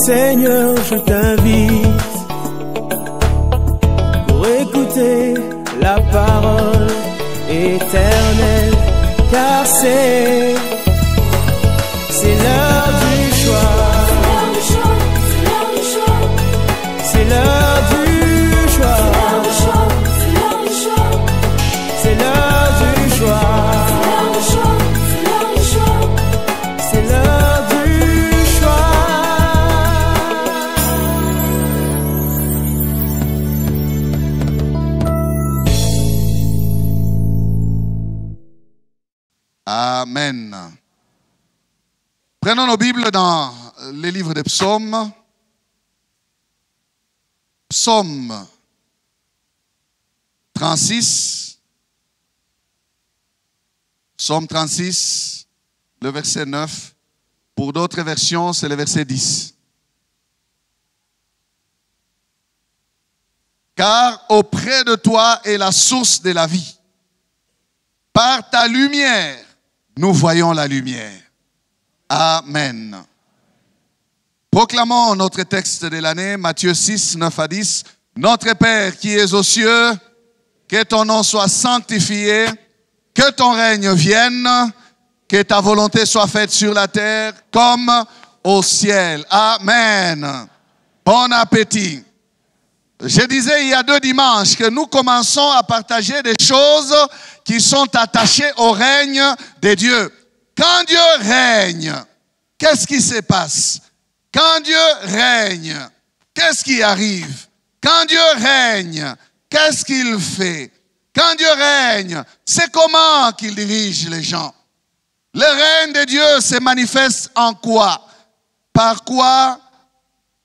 Seigneur, je t'invite pour écouter la parole éternelle, car c'est l'heure du choix. C'est l'heure du choix. C'est l'heure du choix. C'est l'heure du choix. Amen. Prenons nos Bibles dans les livres des psaumes. Psaume 36. Psaume 36, le verset 9. Pour d'autres versions, c'est le verset 10. Car auprès de toi est la source de la vie. Par ta lumière, nous voyons la lumière. Amen. Proclamons notre texte de l'année, Matthieu 6, 9 à 10. Notre Père qui es aux cieux, que ton nom soit sanctifié, que ton règne vienne, que ta volonté soit faite sur la terre comme au ciel. Amen. Bon appétit. Je disais il y a 2 dimanches que nous commençons à partager des choses qui sont attachées au règne de Dieu. Quand Dieu règne, qu'est-ce qui se passe? Quand Dieu règne, qu'est-ce qui arrive? Quand Dieu règne, qu'est-ce qu'il fait? Quand Dieu règne, c'est comment qu'il dirige les gens? Le règne de Dieu se manifeste en quoi? Par quoi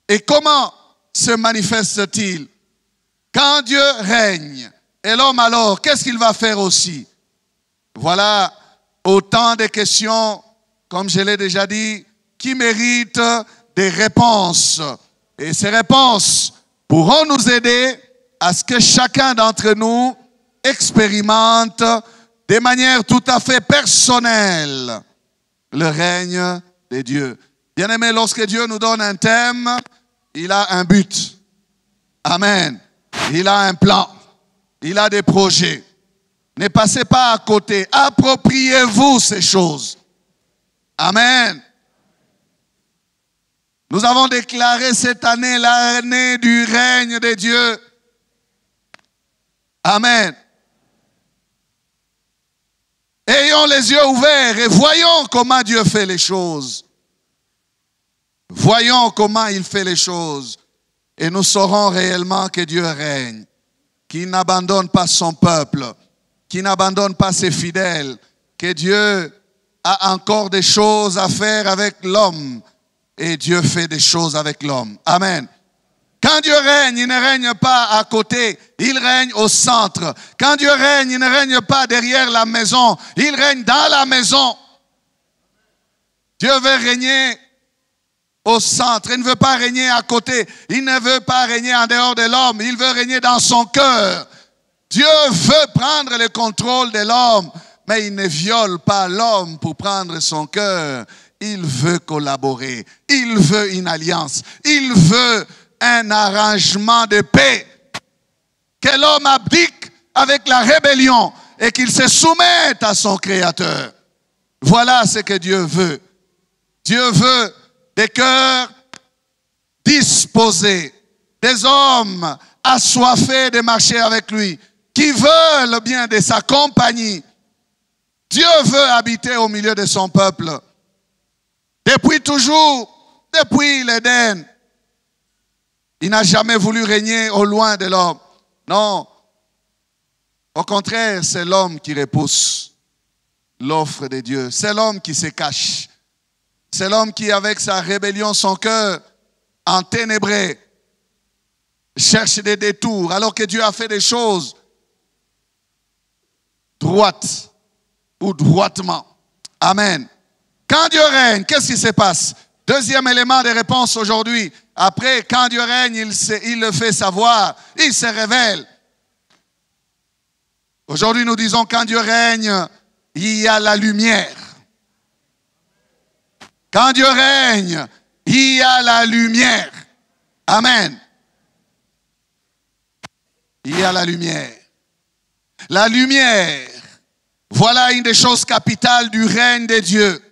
et comment se manifeste-t-il? Quand Dieu règne, et l'homme alors, qu'est-ce qu'il va faire aussi? Voilà autant de questions, comme je l'ai déjà dit, qui méritent des réponses. Et ces réponses pourront nous aider à ce que chacun d'entre nous expérimente de manière tout à fait personnelle le règne de Dieu. Bien-aimés, lorsque Dieu nous donne un thème, il a un but. Amen. Il a un plan. Il a des projets. Ne passez pas à côté. Appropriez-vous ces choses. Amen. Nous avons déclaré cette année l'année du règne de Dieu. Amen. Ayons les yeux ouverts et voyons comment Dieu fait les choses. Voyons comment il fait les choses. Et nous saurons réellement que Dieu règne. Qu'il n'abandonne pas son peuple. Qu'il n'abandonne pas ses fidèles. Que Dieu a encore des choses à faire avec l'homme. Et Dieu fait des choses avec l'homme. Amen. Quand Dieu règne, il ne règne pas à côté, il règne au centre. Quand Dieu règne, il ne règne pas derrière la maison, il règne dans la maison. Dieu veut régner au centre, il ne veut pas régner à côté, il ne veut pas régner en dehors de l'homme, il veut régner dans son cœur. Dieu veut prendre le contrôle de l'homme, mais il ne viole pas l'homme pour prendre son cœur. Il veut collaborer, il veut une alliance, il veut un arrangement de paix. Que l'homme abdique avec la rébellion et qu'il se soumette à son Créateur. Voilà ce que Dieu veut. Dieu veut des cœurs disposés, des hommes assoiffés de marcher avec lui, qui veulent le bien de sa compagnie. Dieu veut habiter au milieu de son peuple. Depuis toujours, depuis l'Éden, il n'a jamais voulu régner au loin de l'homme. Non. Au contraire, c'est l'homme qui repousse l'offre de Dieu. C'est l'homme qui se cache. C'est l'homme qui, avec sa rébellion, son cœur enténébré, cherche des détours, alors que Dieu a fait des choses droites ou droitement. Amen. Quand Dieu règne, qu'est-ce qui se passe? Deuxième élément de réponse aujourd'hui. Après, quand Dieu règne, il le fait savoir. Il se révèle. Aujourd'hui, nous disons, quand Dieu règne, il y a la lumière. Quand Dieu règne, il y a la lumière. Amen. Il y a la lumière. La lumière, voilà une des choses capitales du règne de Dieu.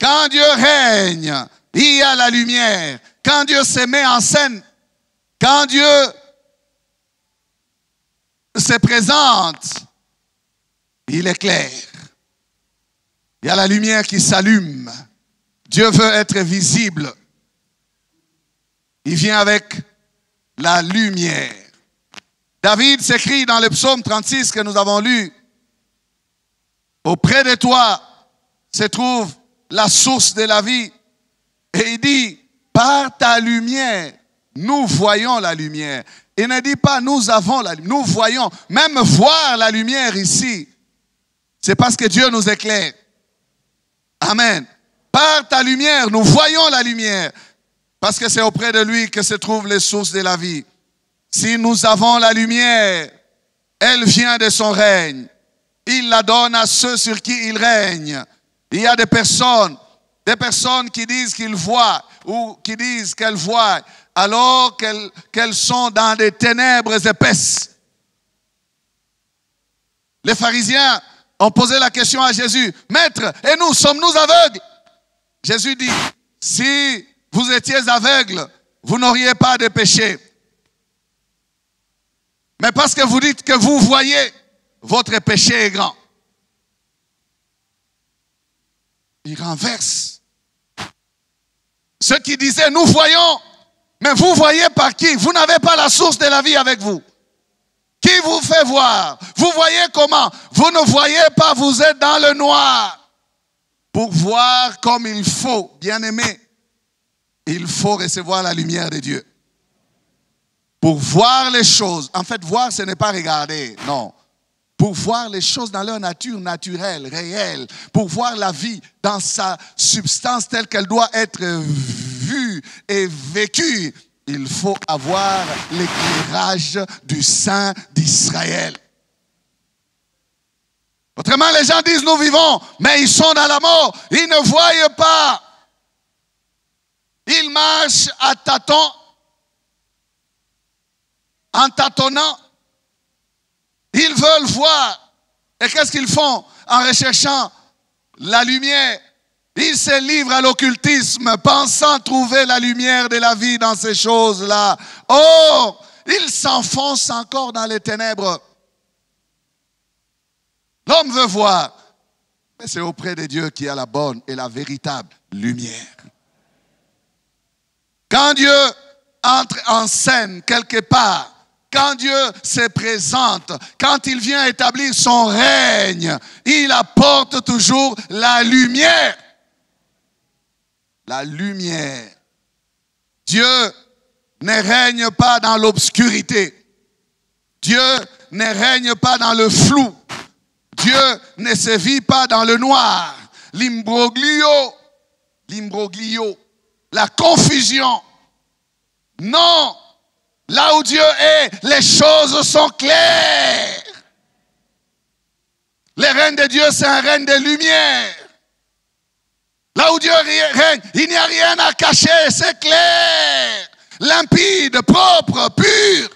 Quand Dieu règne, il y a la lumière. Quand Dieu se met en scène, quand Dieu se présente, il est clair. Il y a la lumière qui s'allume. Dieu veut être visible. Il vient avec la lumière. David s'écrit dans le psaume 36 que nous avons lu. Auprès de toi se trouve la source de la vie. Et il dit, par ta lumière, nous voyons la lumière. Il ne dit pas nous avons la lumière, nous voyons. Même voir la lumière ici, c'est parce que Dieu nous éclaire. Amen. Par ta lumière, nous voyons la lumière. Parce que c'est auprès de lui que se trouvent les sources de la vie. Si nous avons la lumière, elle vient de son règne. Il la donne à ceux sur qui il règne. Il y a des personnes qui disent qu'ils voient ou qui disent qu'elles voient alors qu'elles sont dans des ténèbres épaisses. Les pharisiens ont posé la question à Jésus, « Maître, et nous, sommes-nous aveugles ?» Jésus dit, « Si vous étiez aveugles, vous n'auriez pas de péché. Mais parce que vous dites que vous voyez, votre péché est grand. » Il renverse. Ceux qui disaient, nous voyons, mais vous voyez par qui? Vous n'avez pas la source de la vie avec vous. Qui vous fait voir? Vous voyez comment? Vous ne voyez pas, vous êtes dans le noir. Pour voir comme il faut, bien-aimé, il faut recevoir la lumière de Dieu. Pour voir les choses, en fait, voir, ce n'est pas regarder, non. Pour voir les choses dans leur nature naturelle, réelle, pour voir la vie dans sa substance telle qu'elle doit être vue et vécue, il faut avoir l'éclairage du Saint d'Israël. Autrement, les gens disent, nous vivons, mais ils sont dans la mort, ils ne voient pas. Ils marchent à tâtons, en tâtonnant. Ils veulent voir. Et qu'est-ce qu'ils font en recherchant la lumière? Ils se livrent à l'occultisme, pensant trouver la lumière de la vie dans ces choses-là. Oh, ils s'enfoncent encore dans les ténèbres. L'homme veut voir, mais c'est auprès de Dieu qu'il y a la bonne et la véritable lumière. Quand Dieu entre en scène quelque part, quand Dieu se présente, quand il vient établir son règne, il apporte toujours la lumière. La lumière. Dieu ne règne pas dans l'obscurité. Dieu ne règne pas dans le flou. Dieu ne se vit pas dans le noir. L'imbroglio, la confusion. Non. Là où Dieu est, les choses sont claires. Le règne de Dieu, c'est un règne de lumière. Là où Dieu règne, il n'y a rien à cacher, c'est clair. Limpide, propre, pur.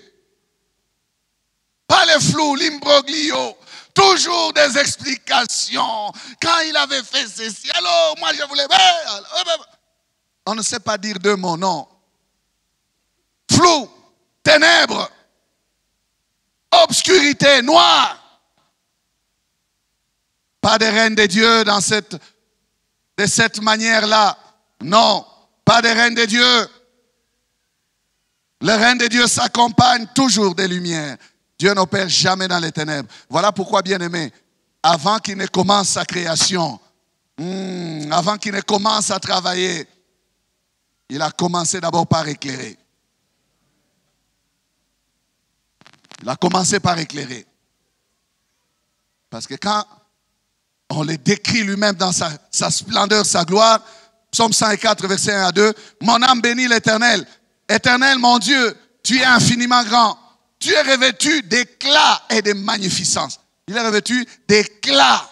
Pas le flou, l'imbroglio. Toujours des explications. Quand il avait fait ceci, alors moi je voulais... On ne sait pas dire deux mots, non. Flou. Ténèbres, obscurité, noir. Pas de règne de Dieu de cette manière-là. Non, pas de règne de Dieu. Le règne de Dieu s'accompagne toujours des lumières. Dieu n'opère jamais dans les ténèbres. Voilà pourquoi, bien-aimé, avant qu'il ne commence sa création, avant qu'il ne commence à travailler, il a commencé d'abord par éclairer. Il a commencé par éclairer. Parce que quand on le décrit lui-même dans sa splendeur, sa gloire, Psaume 104, verset 1 à 2, « Mon âme bénit l'Éternel. Éternel, mon Dieu, tu es infiniment grand. Tu es revêtu d'éclat et de magnificence. » Il est revêtu d'éclat,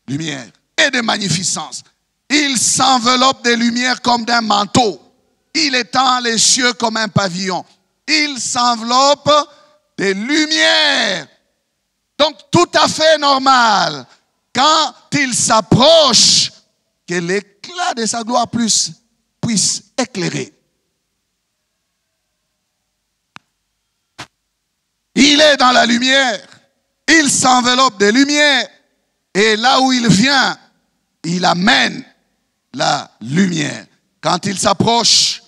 lumière, et de magnificence. Il s'enveloppe des lumières comme d'un manteau. Il étend les cieux comme un pavillon. Il s'enveloppe des lumières. Donc, tout à fait normal. Quand il s'approche, que l'éclat de sa gloire puisse éclairer. Il est dans la lumière. Il s'enveloppe des lumières. Et là où il vient, il amène la lumière. Quand il s'approche,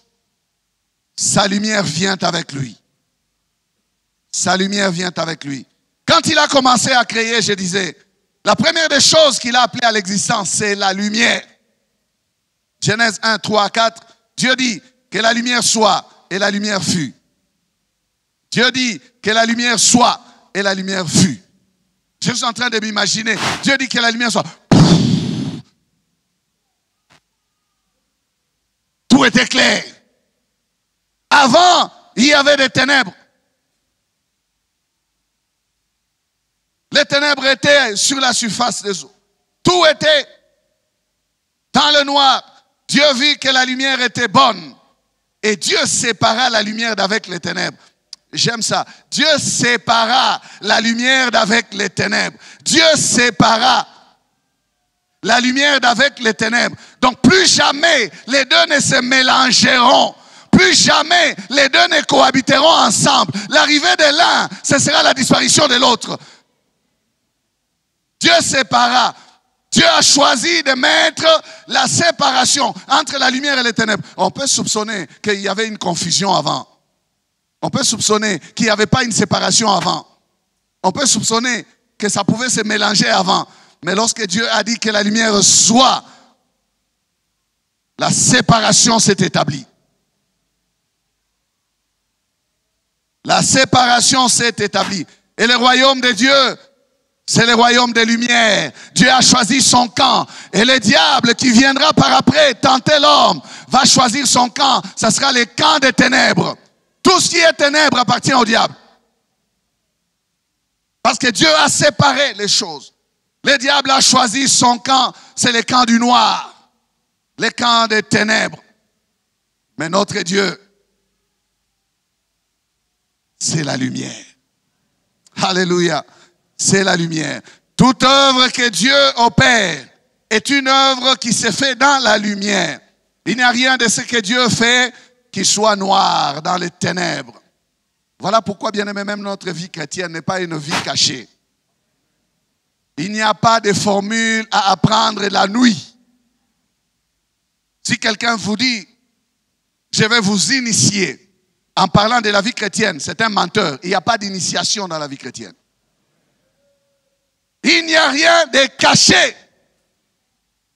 sa lumière vient avec lui. Sa lumière vient avec lui. Quand il a commencé à créer, je disais, la première des choses qu'il a appelées à l'existence, c'est la lumière. Genèse 1, 3, 4, Dieu dit que la lumière soit, et la lumière fut. Dieu dit que la lumière soit, et la lumière fut. Je suis en train de m'imaginer, Dieu dit que la lumière soit. Tout était clair. Avant, il y avait des ténèbres. Les ténèbres étaient sur la surface des eaux. Tout était dans le noir. Dieu vit que la lumière était bonne. Et Dieu sépara la lumière d'avec les ténèbres. J'aime ça. Dieu sépara la lumière d'avec les ténèbres. Dieu sépara la lumière d'avec les ténèbres. Donc plus jamais les deux ne se mélangeront. Plus jamais les deux ne cohabiteront ensemble. L'arrivée de l'un, ce sera la disparition de l'autre. Dieu sépara. Dieu a choisi de mettre la séparation entre la lumière et les ténèbres. On peut soupçonner qu'il y avait une confusion avant. On peut soupçonner qu'il n'y avait pas une séparation avant. On peut soupçonner que ça pouvait se mélanger avant. Mais lorsque Dieu a dit que la lumière soit, la séparation s'est établie. La séparation s'est établie. Et le royaume de Dieu, c'est le royaume des lumières. Dieu a choisi son camp. Et le diable qui viendra par après tenter l'homme va choisir son camp. Ça sera le camp des ténèbres. Tout ce qui est ténèbres appartient au diable. Parce que Dieu a séparé les choses. Le diable a choisi son camp. C'est le camp du noir. Le camp des ténèbres. Mais notre Dieu, c'est la lumière. Alléluia. C'est la lumière. Toute œuvre que Dieu opère est une œuvre qui se fait dans la lumière. Il n'y a rien de ce que Dieu fait qui soit noir dans les ténèbres. Voilà pourquoi, bien aimé, même notre vie chrétienne n'est pas une vie cachée. Il n'y a pas de formule à apprendre la nuit. Si quelqu'un vous dit, je vais vous initier en parlant de la vie chrétienne, c'est un menteur. Il n'y a pas d'initiation dans la vie chrétienne. Il n'y a rien de caché.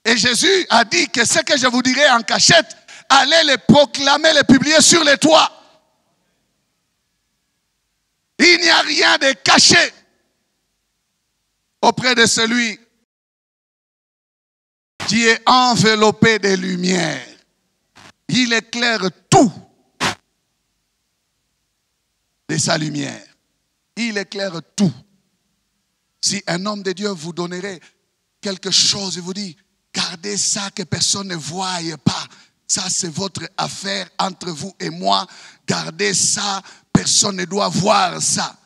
Et Jésus a dit que ce que je vous dirai en cachette, allez les proclamer, les publier sur les toits. Il n'y a rien de caché auprès de celui qui est enveloppé de lumière. Il éclaire tout de sa lumière. Il éclaire tout. Si un homme de Dieu vous donnerait quelque chose, il vous dit, gardez ça que personne ne voie pas. Ça, c'est votre affaire entre vous et moi. Gardez ça, personne ne doit voir ça.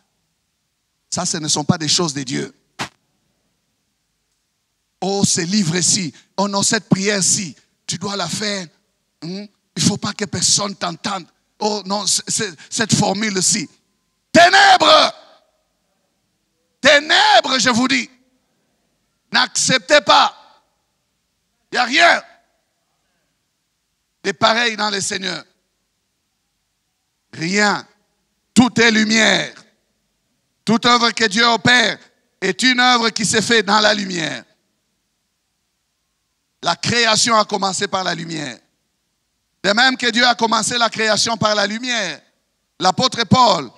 Ça, ce ne sont pas des choses de Dieu. Oh, ce livre-ci, oh non, cette prière-ci, tu dois la faire. Il ne faut pas que personne t'entende. Oh non, cette formule-ci. Ténèbres! Ténèbres, je vous dis. N'acceptez pas. Il n'y a rien de pareil dans le Seigneur. Rien. Tout est lumière. Toute œuvre que Dieu opère est une œuvre qui s'est faite dans la lumière. La création a commencé par la lumière. De même que Dieu a commencé la création par la lumière, l'apôtre Paul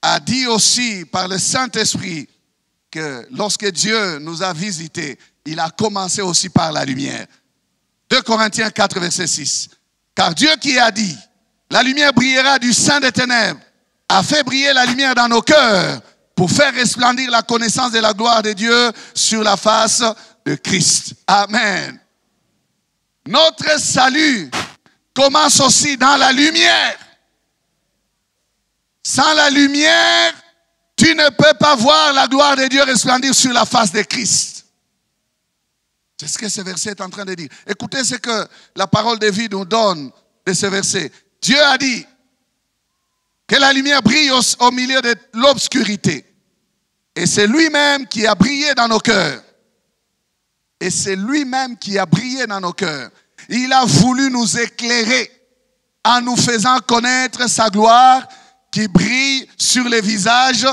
a dit aussi par le Saint-Esprit que lorsque Dieu nous a visités, il a commencé aussi par la lumière. 2 Corinthiens 4, verset 6. Car Dieu qui a dit, la lumière brillera du sein des ténèbres, a fait briller la lumière dans nos cœurs pour faire resplendir la connaissance de la gloire de Dieu sur la face de Christ. Amen. Notre salut commence aussi dans la lumière. Sans la lumière, tu ne peux pas voir la gloire de Dieu resplendir sur la face de Christ. C'est ce que ce verset est en train de dire. Écoutez ce que la parole de vie nous donne de ce verset. Dieu a dit que la lumière brille au milieu de l'obscurité. Et c'est lui-même qui a brillé dans nos cœurs. Et c'est lui-même qui a brillé dans nos cœurs. Il a voulu nous éclairer en nous faisant connaître sa gloire qui brille sur les visages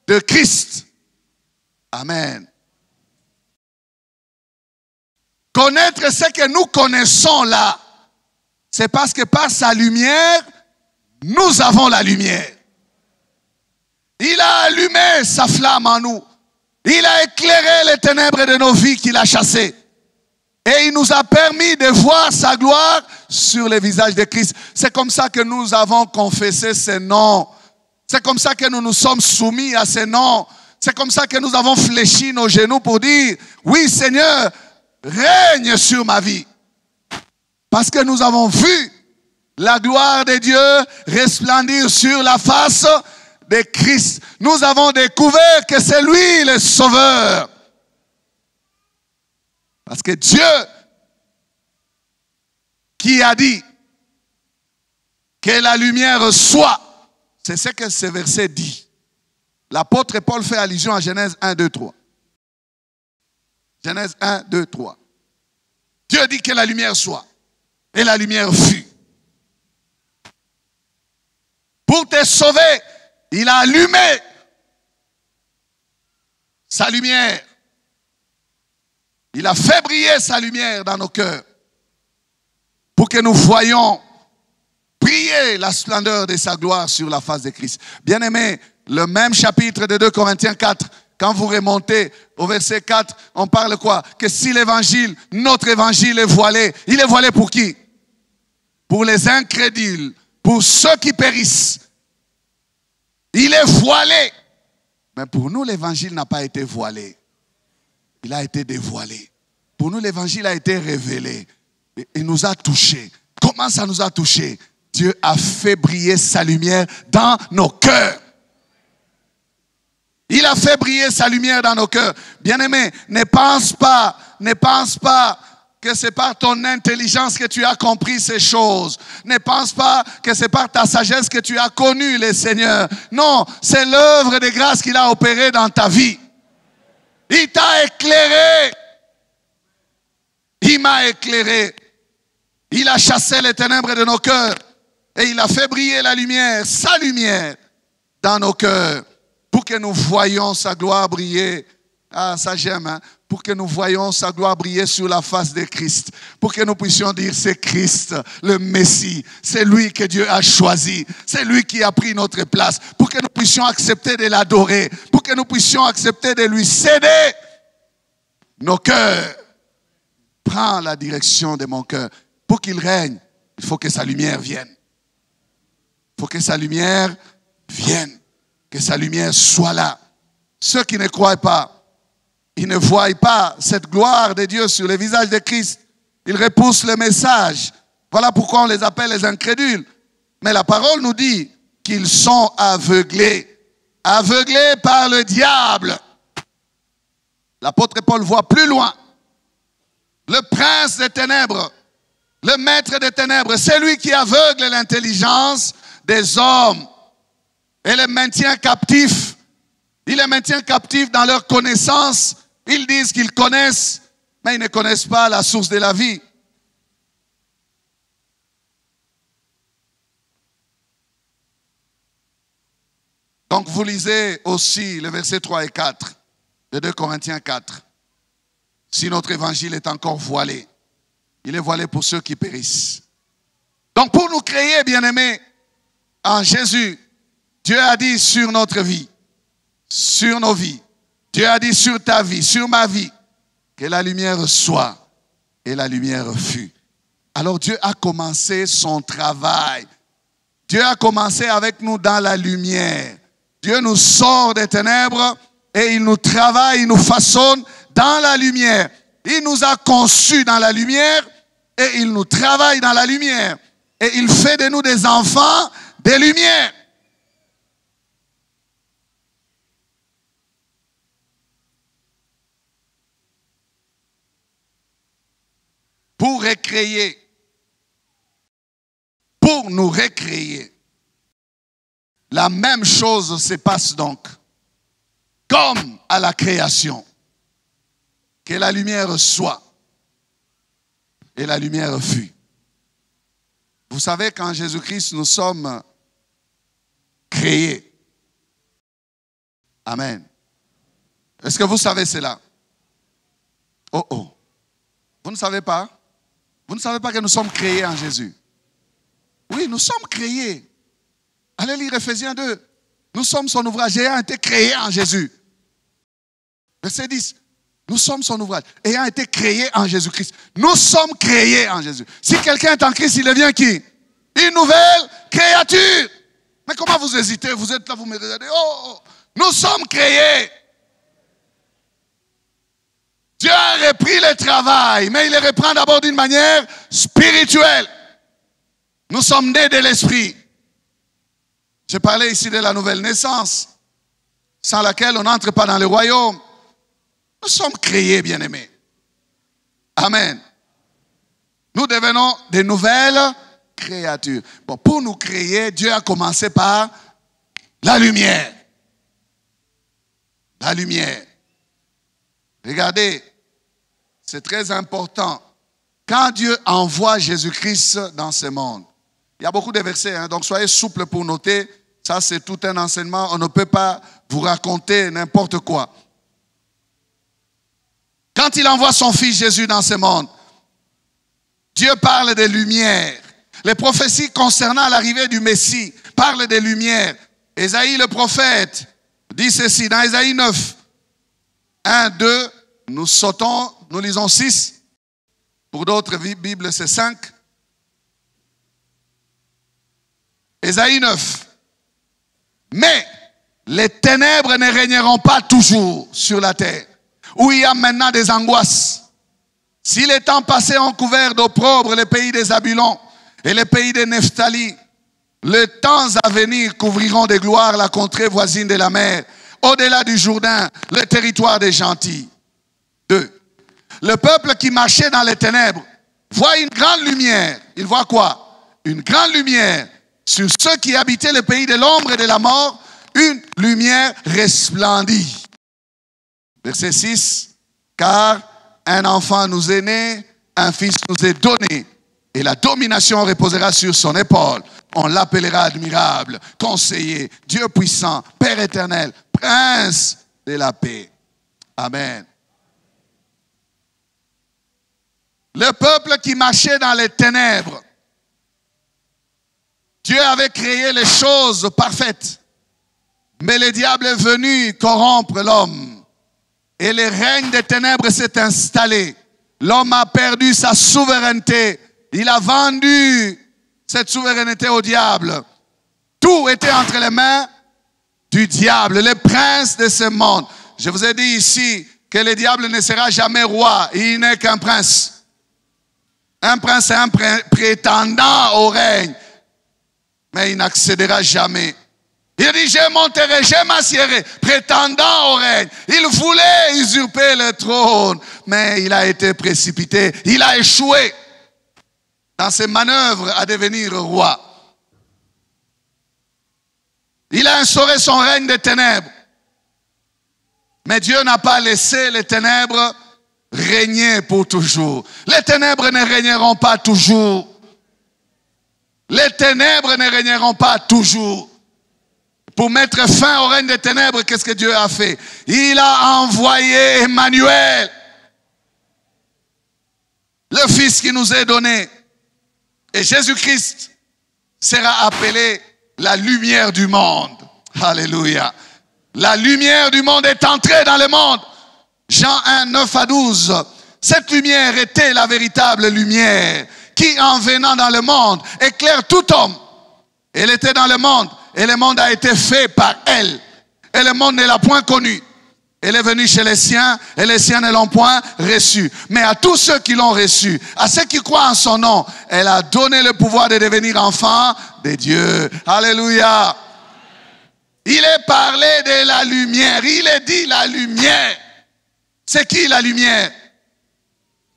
de Christ. Amen. Connaître ce que nous connaissons là, c'est parce que par sa lumière, nous avons la lumière. Il a allumé sa flamme en nous. Il a éclairé les ténèbres de nos vies qu'il a chassées. Et il nous a permis de voir sa gloire sur les visages de Christ. C'est comme ça que nous avons confessé ses noms. C'est comme ça que nous nous sommes soumis à ses noms. C'est comme ça que nous avons fléchi nos genoux pour dire, oui Seigneur, règne sur ma vie. Parce que nous avons vu la gloire de Dieu resplendir sur la face de Christ. Nous avons découvert que c'est lui le Sauveur. Parce que Dieu qui a dit que la lumière soit, c'est ce que ce verset dit. L'apôtre Paul fait allusion à Genèse 1, 2, 3. Genèse 1, 2, 3. Dieu dit que la lumière soit. Et la lumière fut. Pour te sauver, il a allumé sa lumière. Il a fait briller sa lumière dans nos cœurs. Pour que nous voyions briller la splendeur de sa gloire sur la face de Christ. Bien-aimés, le même chapitre de 2 Corinthiens 4, quand vous remontez au verset 4, on parle quoi? Que si l'évangile, notre évangile est voilé, il est voilé pour qui? Pour les incrédules, pour ceux qui périssent. Il est voilé. Mais pour nous, l'évangile n'a pas été voilé. Il a été dévoilé. Pour nous, l'évangile a été révélé. Il nous a touchés. Comment ça nous a touchés? Dieu a fait briller sa lumière dans nos cœurs. Il a fait briller sa lumière dans nos cœurs. Bien-aimé, ne pense pas que c'est par ton intelligence que tu as compris ces choses. Ne pense pas que c'est par ta sagesse que tu as connu le Seigneur. Non, c'est l'œuvre de grâce qu'il a opérée dans ta vie. Il t'a éclairé. Il m'a éclairé. Il a chassé les ténèbres de nos cœurs. Et il a fait briller la lumière, sa lumière, dans nos cœurs. Pour que nous voyions sa gloire briller. Ah, ça j'aime, hein? Pour que nous voyions sa gloire briller sur la face de Christ. Pour que nous puissions dire, c'est Christ, le Messie. C'est lui que Dieu a choisi. C'est lui qui a pris notre place. Pour que nous puissions accepter de l'adorer. Pour que nous puissions accepter de lui céder nos cœurs. Prends la direction de mon cœur. Pour qu'il règne, il faut que sa lumière vienne. Il faut que sa lumière vienne. Que sa lumière soit là. Ceux qui ne croient pas, ils ne voient pas cette gloire de Dieu sur les visages de Christ. Ils repoussent le message. Voilà pourquoi on les appelle les incrédules. Mais la parole nous dit qu'ils sont aveuglés. Aveuglés par le diable. L'apôtre Paul voit plus loin. Le prince des ténèbres, le maître des ténèbres, c'est lui qui aveugle l'intelligence des hommes. Et les maintient captifs. Il les maintient captifs dans leur connaissance. Ils disent qu'ils connaissent, mais ils ne connaissent pas la source de la vie. Donc vous lisez aussi le verset 3 et 4 de 2 Corinthiens 4. Si notre évangile est encore voilé, il est voilé pour ceux qui périssent. Donc pour nous créer, bien-aimés, en Jésus, Dieu a dit sur notre vie, sur nos vies, Dieu a dit sur ta vie, sur ma vie, que la lumière soit, et la lumière fut. Alors Dieu a commencé son travail. Dieu a commencé avec nous dans la lumière. Dieu nous sort des ténèbres et il nous travaille, il nous façonne dans la lumière. Il nous a conçus dans la lumière et il nous travaille dans la lumière. Et il fait de nous des enfants des lumières. Pour recréer, pour nous recréer. La même chose se passe donc, comme à la création. Que la lumière soit, et la lumière fut. Vous savez qu'en Jésus-Christ, nous sommes créés. Amen. Est-ce que vous savez cela? Oh oh. Vous ne savez pas? Vous ne savez pas que nous sommes créés en Jésus? Oui, nous sommes créés. Allez lire Ephésiens 2. Nous sommes son ouvrage ayant été créés en Jésus. Verset 10. Nous sommes son ouvrage ayant été créés en Jésus-Christ. Nous sommes créés en Jésus. Si quelqu'un est en Christ, il devient qui? Une nouvelle créature. Mais comment vous hésitez? Vous êtes là, vous me regardez. Oh, nous sommes créés. Dieu a repris le travail, mais il le reprend d'abord d'une manière spirituelle. Nous sommes nés de l'esprit. Je parlais ici de la nouvelle naissance, sans laquelle on n'entre pas dans le royaume. Nous sommes créés, bien-aimés. Amen. Nous devenons de nouvelles créatures. Bon, pour nous créer, Dieu a commencé par la lumière. La lumière. Regardez, c'est très important. Quand Dieu envoie Jésus-Christ dans ce monde, il y a beaucoup de versets, hein, donc soyez souples pour noter. Ça, c'est tout un enseignement. On ne peut pas vous raconter n'importe quoi. Quand il envoie son fils Jésus dans ce monde, Dieu parle de lumière. Les prophéties concernant l'arrivée du Messie parlent de lumière. Ésaïe le prophète dit ceci dans Ésaïe 9. 1, 2, nous sautons, nous lisons 6. Pour d'autres Bibles, c'est 5. Ésaïe 9. Mais les ténèbres ne régneront pas toujours sur la terre, où il y a maintenant des angoisses. Si les temps passés ont couvert d'opprobre les pays des Zabulons et les pays des Nephtali, les temps à venir couvriront de gloire la contrée voisine de la mer, au-delà du Jourdain, le territoire des gentils. 2. Le peuple qui marchait dans les ténèbres voit une grande lumière. Il voit quoi? Une grande lumière. Sur ceux qui habitaient le pays de l'ombre et de la mort, une lumière resplendit. Verset 6. Car un enfant nous est né, un fils nous est donné, et la domination reposera sur son épaule. On l'appellera admirable, conseiller, Dieu puissant, Père éternel, Prince de la paix. Amen. Le peuple qui marchait dans les ténèbres, Dieu avait créé les choses parfaites, mais le diable est venu corrompre l'homme. Et le règne des ténèbres s'est installé. L'homme a perdu sa souveraineté. Il a vendu cette souveraineté au diable. Tout était entre les mains du diable, le prince de ce monde. Je vous ai dit ici que le diable ne sera jamais roi. Il n'est qu'un prince. Un prince est un prétendant au règne. Mais il n'accédera jamais. Il dit, je monterai, je m'assierai, prétendant au règne. Il voulait usurper le trône, mais il a été précipité. Il a échoué dans ses manœuvres à devenir roi. Il a instauré son règne des ténèbres. Mais Dieu n'a pas laissé les ténèbres régner pour toujours. Les ténèbres ne régneront pas toujours. Les ténèbres ne régneront pas toujours. Pour mettre fin au règne des ténèbres, qu'est-ce que Dieu a fait? Il a envoyé Emmanuel, le Fils qui nous est donné. Et Jésus-Christ sera appelé la lumière du monde. Alléluia. La lumière du monde est entrée dans le monde. Jean 1, 9 à 12. Cette lumière était la véritable lumière qui, en venant dans le monde, éclaire tout homme. Elle était dans le monde et le monde a été fait par elle. Et le monde ne l'a point connue. Elle est venue chez les siens et les siens ne l'ont point reçu. Mais à tous ceux qui l'ont reçu, à ceux qui croient en son nom, elle a donné le pouvoir de devenir enfants de Dieu. Alléluia. Il est parlé de la lumière. Il est dit la lumière. C'est qui la lumière?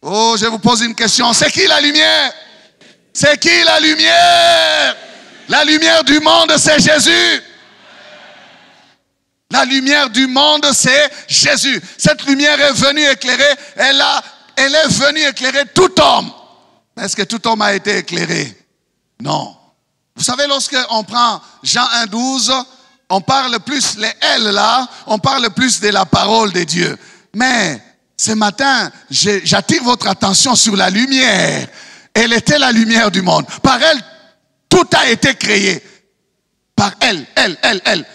Oh, je vous pose une question. C'est qui la lumière? C'est qui la lumière? La lumière du monde, c'est Jésus. La lumière du monde, c'est Jésus. Cette lumière est venue éclairer, elle est venue éclairer tout homme. Est-ce que tout homme a été éclairé? Non. Vous savez, lorsqu'on prend Jean 1,12, on parle plus, les L là, on parle plus de la parole de Dieu. Mais ce matin, j'attire votre attention sur la lumière. Elle était la lumière du monde. Par elle, tout a été créé. Par elle.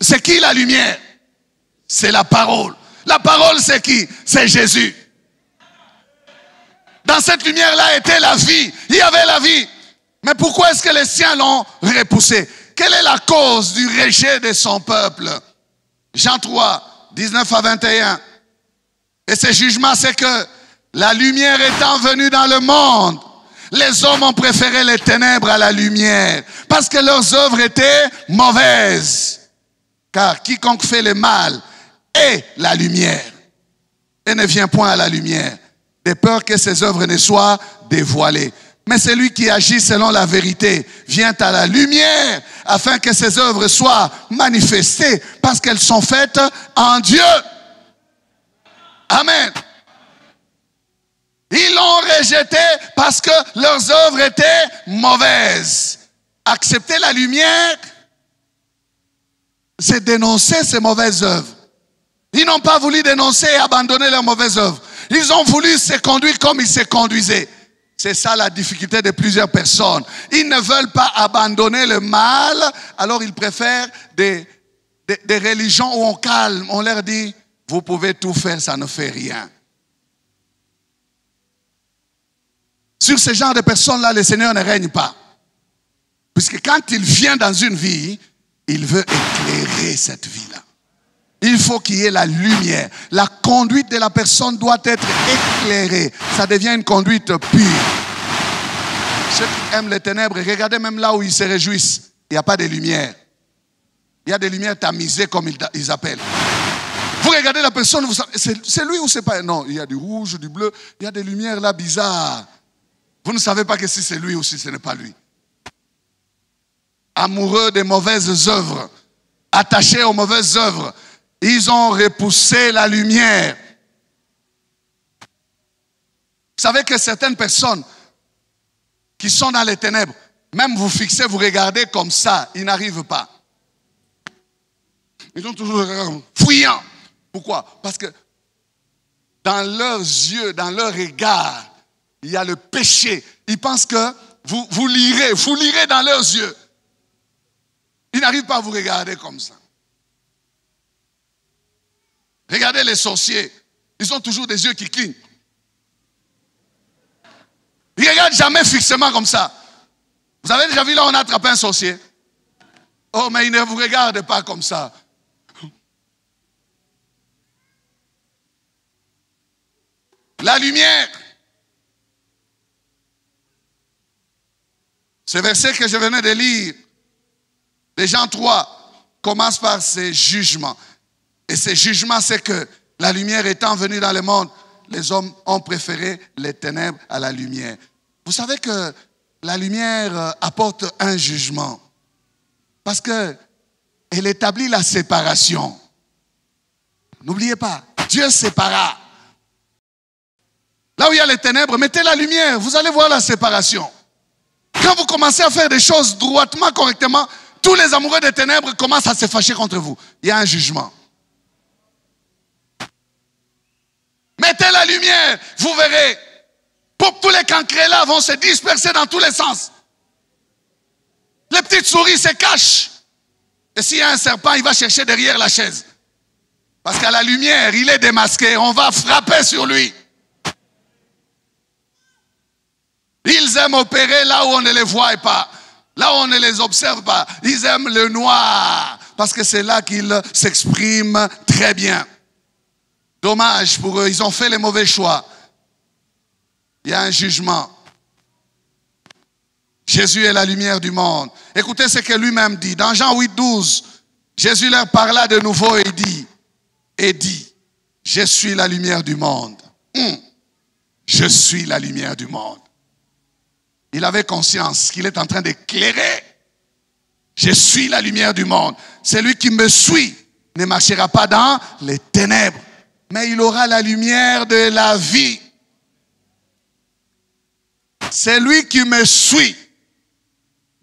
C'est qui la lumière? C'est la parole. La parole, c'est qui? C'est Jésus. Dans cette lumière-là était la vie. Il y avait la vie. Mais pourquoi est-ce que les siens l'ont repoussé? Quelle est la cause du rejet de son peuple? Jean 3, 19 à 21. Et ce jugement, c'est que la lumière étant venue dans le monde, les hommes ont préféré les ténèbres à la lumière, parce que leurs œuvres étaient mauvaises. Car quiconque fait le mal est la lumière et ne vient point à la lumière, de peur que ses œuvres ne soient dévoilées. Mais celui qui agit selon la vérité vient à la lumière afin que ses œuvres soient manifestées parce qu'elles sont faites en Dieu. Amen. Ils l'ont rejeté parce que leurs œuvres étaient mauvaises. Accepter la lumière, c'est dénoncer ces mauvaises œuvres. Ils n'ont pas voulu dénoncer et abandonner leurs mauvaises œuvres. Ils ont voulu se conduire comme ils se conduisaient. C'est ça la difficulté de plusieurs personnes. Ils ne veulent pas abandonner le mal, alors ils préfèrent des religions où on calme. On leur dit, vous pouvez tout faire, ça ne fait rien. Sur ce genre de personnes-là, le Seigneur ne règne pas. Puisque quand il vient dans une vie, il veut éclairer cette vie-là. Il faut qu'il y ait la lumière. La conduite de la personne doit être éclairée. Ça devient une conduite pure. Ceux qui aiment les ténèbres, regardez même là où ils se réjouissent. Il n'y a pas de lumière. Il y a des lumières tamisées comme ils appellent. Vous regardez la personne, vous savez, c'est lui ou c'est pas? Non, il y a du rouge, du bleu. Il y a des lumières là bizarres. Vous ne savez pas que si c'est lui ou si ce n'est pas lui. Amoureux des mauvaises œuvres, attachés aux mauvaises œuvres, ils ont repoussé la lumière. Vous savez que certaines personnes qui sont dans les ténèbres, même vous fixez, vous regardez comme ça, ils n'arrivent pas. Ils ont toujours fuyant. Pourquoi? Parce que dans leurs yeux, dans leur regard, il y a le péché. Ils pensent que vous lirez dans leurs yeux. Ils n'arrivent pas à vous regarder comme ça. Regardez les sorciers. Ils ont toujours des yeux qui clignent. Ils ne regardent jamais fixement comme ça. Vous avez déjà vu là, on a attrapé un sorcier. Oh, mais ils ne vous regardent pas comme ça. La lumière. Ce verset que je venais de lire, de Jean 3, commence par ces jugements. Et ces jugements, c'est que la lumière étant venue dans le monde, les hommes ont préféré les ténèbres à la lumière. Vous savez que la lumière apporte un jugement. Parce qu'elle établit la séparation. N'oubliez pas, Dieu sépara. Là où il y a les ténèbres, mettez la lumière, vous allez voir la séparation. Quand vous commencez à faire des choses droitement, correctement, tous les amoureux des ténèbres commencent à se fâcher contre vous. Il y a un jugement. Mettez la lumière, vous verrez. Tous les cancrés là vont se disperser dans tous les sens. Les petites souris se cachent. Et s'il y a un serpent, il va chercher derrière la chaise. Parce qu'à la lumière, il est démasqué. On va frapper sur lui. Ils aiment opérer là où on ne les voit pas. Là où on ne les observe pas. Ils aiment le noir. Parce que c'est là qu'ils s'expriment très bien. Dommage pour eux, ils ont fait les mauvais choix. Il y a un jugement. Jésus est la lumière du monde. Écoutez ce que lui-même dit. Dans Jean 8, 12, Jésus leur parla de nouveau et dit, je suis la lumière du monde. Je suis la lumière du monde. Il avait conscience qu'il est en train d'éclairer. Je suis la lumière du monde. Celui qui me suit ne marchera pas dans les ténèbres, mais il aura la lumière de la vie. Celui qui me suit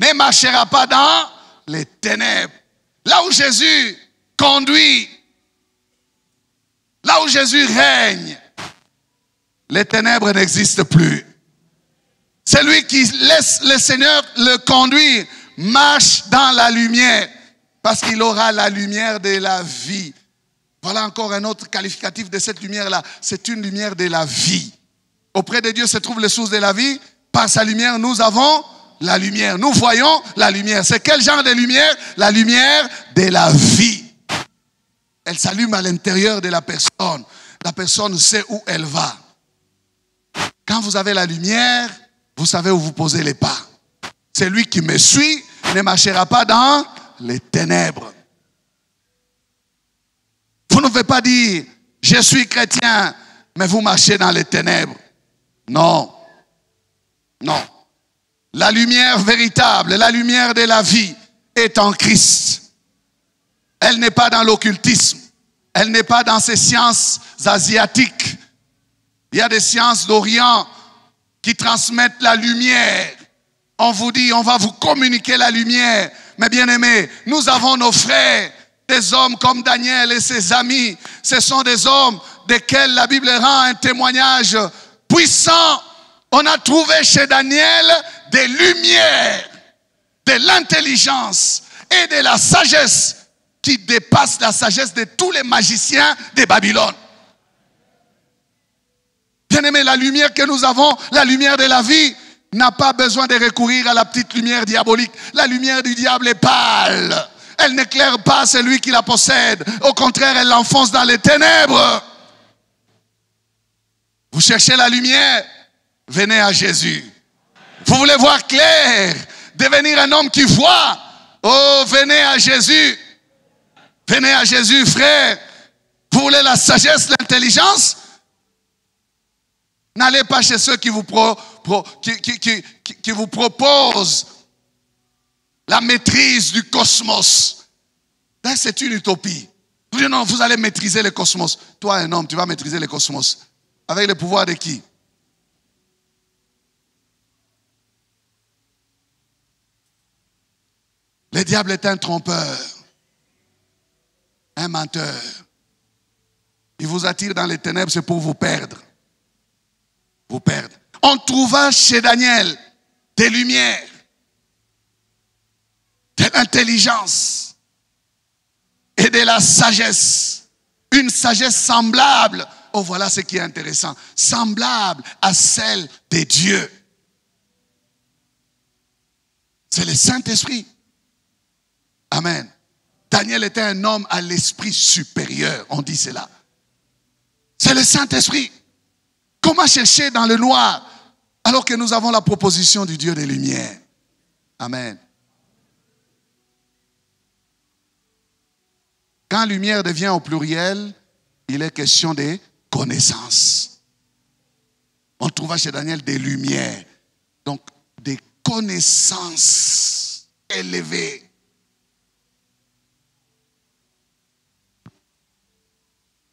ne marchera pas dans les ténèbres. Là où Jésus conduit, là où Jésus règne, les ténèbres n'existent plus. Celui qui laisse le Seigneur le conduire marche dans la lumière parce qu'il aura la lumière de la vie. Voilà encore un autre qualificatif de cette lumière-là. C'est une lumière de la vie. Auprès de Dieu se trouve les sources de la vie. Par sa lumière, nous avons la lumière. Nous voyons la lumière. C'est quel genre de lumière? La lumière de la vie. Elle s'allume à l'intérieur de la personne. La personne sait où elle va. Quand vous avez la lumière, vous savez où vous posez les pas. Celui qui me suit ne marchera pas dans les ténèbres. Vous ne pouvez pas dire, je suis chrétien, mais vous marchez dans les ténèbres. Non. Non. La lumière véritable, la lumière de la vie est en Christ. Elle n'est pas dans l'occultisme. Elle n'est pas dans ces sciences asiatiques. Il y a des sciences d'Orient qui transmettent la lumière. On vous dit, on va vous communiquer la lumière. Mais bien aimés, nous avons nos frères, des hommes comme Daniel et ses amis. Ce sont des hommes desquels la Bible rend un témoignage puissant. On a trouvé chez Daniel des lumières, de l'intelligence et de la sagesse qui dépassent la sagesse de tous les magiciens de Babylone. Bien-aimés, la lumière que nous avons, la lumière de la vie, n'a pas besoin de recourir à la petite lumière diabolique. La lumière du diable est pâle. Elle n'éclaire pas celui qui la possède. Au contraire, elle l'enfonce dans les ténèbres. Vous cherchez la lumière? Venez à Jésus. Vous voulez voir clair, devenir un homme qui voit? Oh, venez à Jésus. Venez à Jésus, frère. Vous voulez la sagesse, l'intelligence? N'allez pas chez ceux qui vous, qui vous proposent la maîtrise du cosmos. C'est une utopie. Vous dites non, vous allez maîtriser le cosmos. Toi, un homme, tu vas maîtriser le cosmos. Avec le pouvoir de qui? Le diable est un trompeur, un menteur. Il vous attire dans les ténèbres, c'est pour vous perdre. Vous perdre. On trouva chez Daniel des lumières, de l'intelligence et de la sagesse. Une sagesse semblable. Oh, voilà ce qui est intéressant. Semblable à celle de Dieu. C'est le Saint-Esprit. Amen. Daniel était un homme à l'esprit supérieur. On dit cela. C'est le Saint-Esprit. Comment chercher dans le noir alors que nous avons la proposition du Dieu des Lumières? Amen. Quand lumière devient au pluriel, il est question de connaissances. On trouva chez Daniel des lumières, donc des connaissances élevées.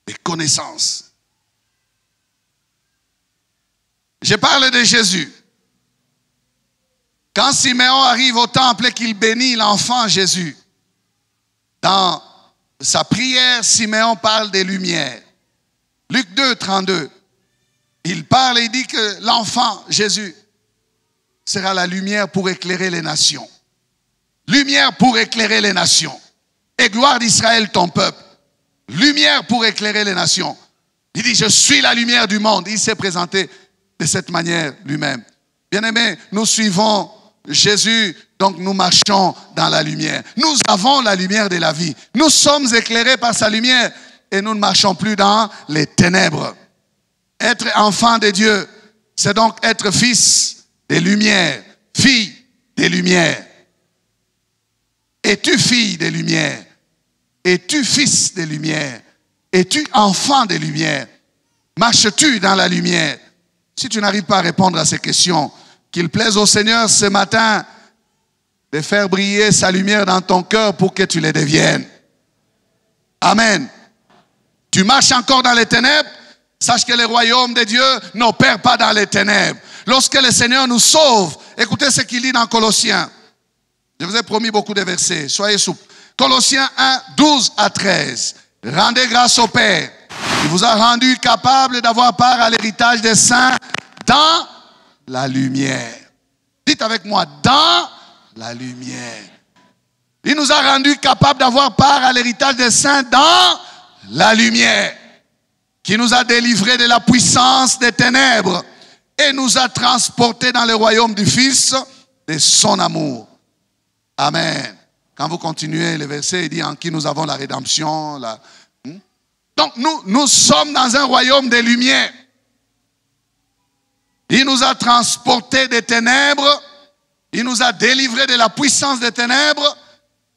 Des connaissances. Je parle de Jésus. Quand Siméon arrive au temple et qu'il bénit l'enfant Jésus, dans sa prière, Siméon parle des lumières. Luc 2, 32. Il parle et dit que l'enfant Jésus sera la lumière pour éclairer les nations. Lumière pour éclairer les nations. Et gloire d'Israël, ton peuple. Lumière pour éclairer les nations. Il dit, je suis la lumière du monde. Il s'est présenté de cette manière lui-même. Bien-aimés, nous suivons Jésus, donc nous marchons dans la lumière. Nous avons la lumière de la vie. Nous sommes éclairés par sa lumière. et nous ne marchons plus dans les ténèbres. Être enfant de Dieu, c'est donc être fils des lumières, fille des lumières. Es-tu fille des lumières? Es-tu fils des lumières? Es-tu enfant des lumières? Marches-tu dans la lumière? Si tu n'arrives pas à répondre à ces questions, qu'il plaise au Seigneur ce matin de faire briller sa lumière dans ton cœur pour que tu les deviennes. Amen. Tu marches encore dans les ténèbres? Sache que le royaume de Dieu n'opère pas dans les ténèbres. Lorsque le Seigneur nous sauve, écoutez ce qu'il dit dans Colossiens. Je vous ai promis beaucoup de versets, soyez souples. Colossiens 1, 12 à 13. Rendez grâce au Père. Il vous a rendu capable d'avoir part à l'héritage des saints dans la lumière. Dites avec moi, dans la lumière. Il nous a rendu capable d'avoir part à l'héritage des saints dans la lumière, qui nous a délivrés de la puissance des ténèbres et nous a transportés dans le royaume du Fils de son amour. Amen. Quand vous continuez le verset, il dit en qui nous avons la rédemption. Donc nous sommes dans un royaume des lumières. Il nous a transportés des ténèbres, il nous a délivrés de la puissance des ténèbres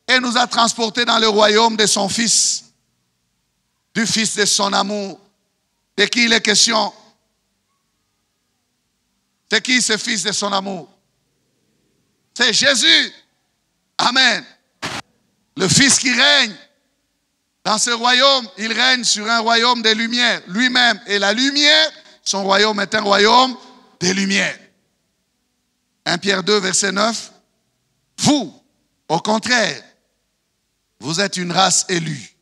et nous a transportés dans le royaume de son Fils, du Fils de son amour. De qui il est question? C'est qui ce Fils de son amour? C'est Jésus. Amen. Le Fils qui règne dans ce royaume, il règne sur un royaume des lumières. Lui-même est la lumière, son royaume est un royaume des lumières. 1 Pierre 2, verset 9. Vous, au contraire, vous êtes une race élue,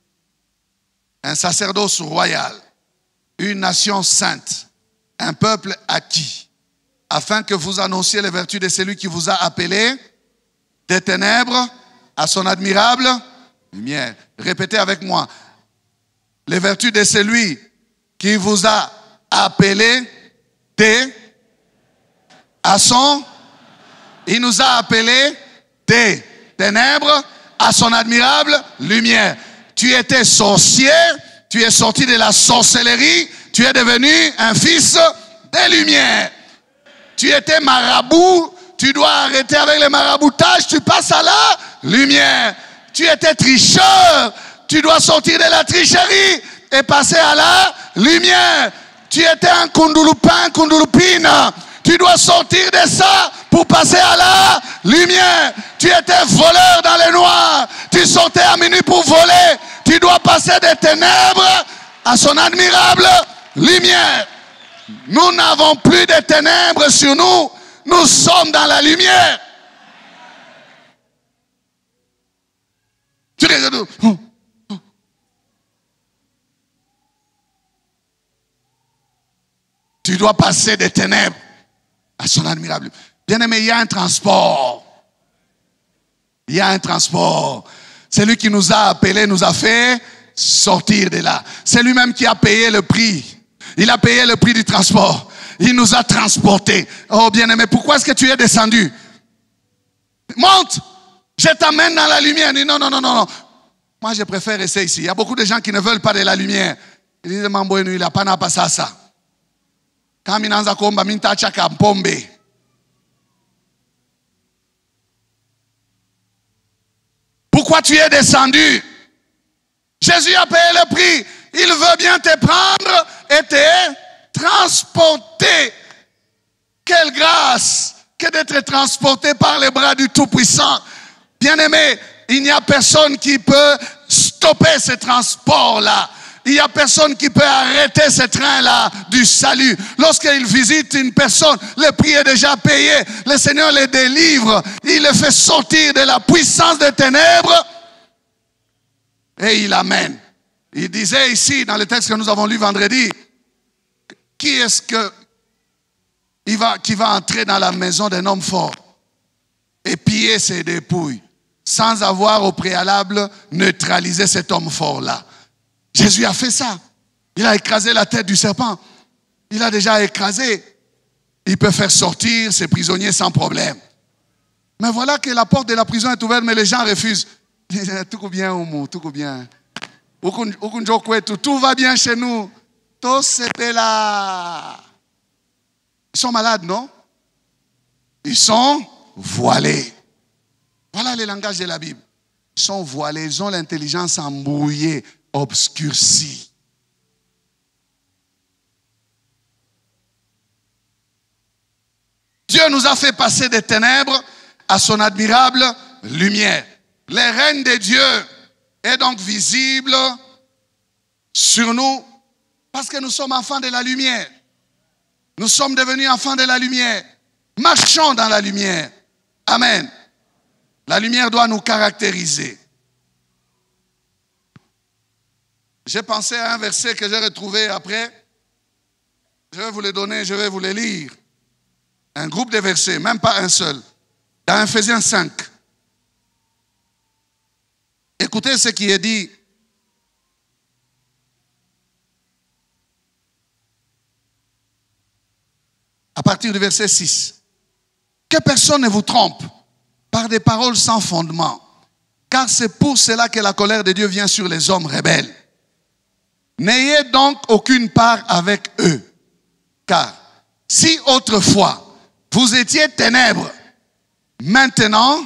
un sacerdoce royal, une nation sainte, un peuple acquis, afin que vous annonciez les vertus de celui qui vous a appelé des ténèbres à son admirable lumière. Répétez avec moi. Les vertus de celui qui vous a appelé à son... Il nous a appelés des ténèbres à son admirable lumière. Tu étais sorcier, tu es sorti de la sorcellerie, tu es devenu un fils des lumières. Tu étais marabout, tu dois arrêter avec les maraboutages, tu passes à la lumière. Tu étais tricheur, tu dois sortir de la tricherie et passer à la lumière. Tu étais un kundulupin, kundulupine, tu dois sortir de ça pour passer à la lumière. Tu étais voleur dans les noirs, tu sortais à minuit pour voler, tu dois passer des ténèbres à son admirable lumière. Nous n'avons plus de ténèbres sur nous, nous sommes dans la lumière. Tu regardes. Tu dois passer des ténèbres à son admirable. Bien-aimé, il y a un transport. Il y a un transport. C'est lui qui nous a appelés, nous a fait sortir de là. C'est lui-même qui a payé le prix. Il a payé le prix du transport. Il nous a transportés. Oh bien-aimé, pourquoi est-ce que tu es descendu? Monte, je t'amène dans la lumière. Il dit non, non, non, non. Moi, je préfère rester ici. Il y a beaucoup de gens qui ne veulent pas de la lumière. Ils disent, Mamboenu, il n'a pas n'a pas ça. Quand minanza komba minta chaka mpombe. Pourquoi tu es descendu? Jésus a payé le prix. Il veut bien te prendre et te transporter. Quelle grâce que d'être transporté par les bras du Tout-Puissant. Bien-aimé, il n'y a personne qui peut stopper ce transport-là. Il n'y a personne qui peut arrêter ce train-là du salut. Lorsqu'il visite une personne, le prix est déjà payé. Le Seigneur les délivre. Il les fait sortir de la puissance des ténèbres et il l'amène. Il disait ici, dans le texte que nous avons lu vendredi, qui est-ce qui va entrer dans la maison d'un homme fort et piller ses dépouilles sans avoir au préalable neutralisé cet homme fort-là? Jésus a fait ça. Il a écrasé la tête du serpent. Il a déjà écrasé. Il peut faire sortir ses prisonniers sans problème. Mais voilà que la porte de la prison est ouverte, mais les gens refusent. Tout bien, Oumou, tout bien. Tout va bien chez nous. Tous c'était là. Ils sont malades, non? Ils sont voilés. Voilà le langage de la Bible. Ils sont voilés, ils ont l'intelligence embrouillée, obscurcie. Dieu nous a fait passer des ténèbres à son admirable lumière. Le règne de Dieu est donc visible sur nous parce que nous sommes enfants de la lumière. Nous sommes devenus enfants de la lumière. Marchons dans la lumière. Amen. La lumière doit nous caractériser. J'ai pensé à un verset que j'ai retrouvé après. Je vais vous le donner, je vais vous le lire. Un groupe de versets, même pas un seul. Dans Ephésiens 5. Écoutez ce qui est dit. À partir du verset 6. Que personne ne vous trompe par des paroles sans fondement, car c'est pour cela que la colère de Dieu vient sur les hommes rebelles. N'ayez donc aucune part avec eux, car si autrefois vous étiez ténèbres, maintenant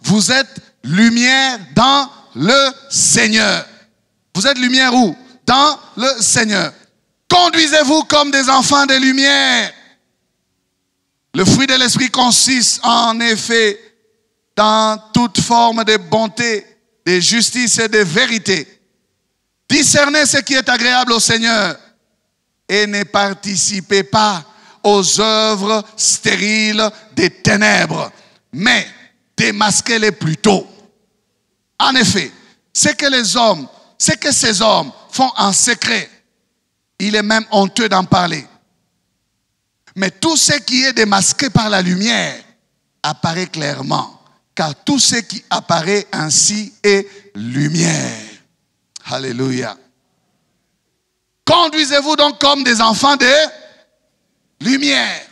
vous êtes lumière dans le Seigneur. Vous êtes lumière où? Dans le Seigneur. Conduisez-vous comme des enfants de lumière. Le fruit de l'esprit consiste en effet dans toute forme de bonté, de justice et de vérité. Discernez ce qui est agréable au Seigneur et ne participez pas aux œuvres stériles des ténèbres, mais démasquez-les plutôt. En effet, ce que ces hommes font en secret, il est même honteux d'en parler. Mais tout ce qui est démasqué par la lumière apparaît clairement, car tout ce qui apparaît ainsi est lumière. Alléluia. Conduisez-vous donc comme des enfants de lumière.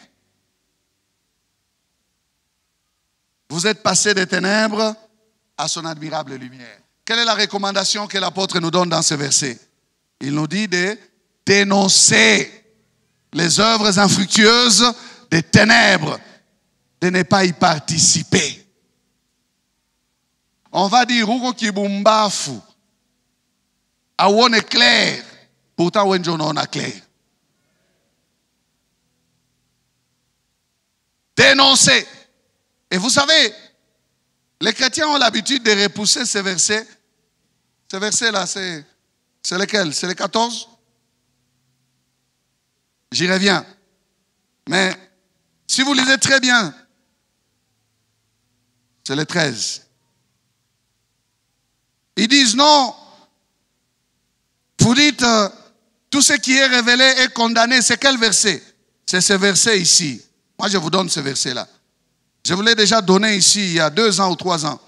Vous êtes passés des ténèbres à son admirable lumière. Quelle est la recommandation que l'apôtre nous donne dans ce verset? Il nous dit de dénoncer les œuvres infructueuses des ténèbres, de ne pas y participer. On va dire, Rugo Kibumbafu, Awone clair, pourtant Wenjono na clair. Dénoncer. Et vous savez, les chrétiens ont l'habitude de repousser ces versets. Ces versets-là, c'est lesquels? C'est les 14? J'y reviens. Mais si vous lisez très bien, c'est les 13. Ils disent non. Vous dites, tout ce qui est révélé est condamné. C'est quel verset? C'est ce verset ici. Moi, je vous donne ce verset-là. Je vous l'ai déjà donné ici il y a 2 ans ou 3 ans.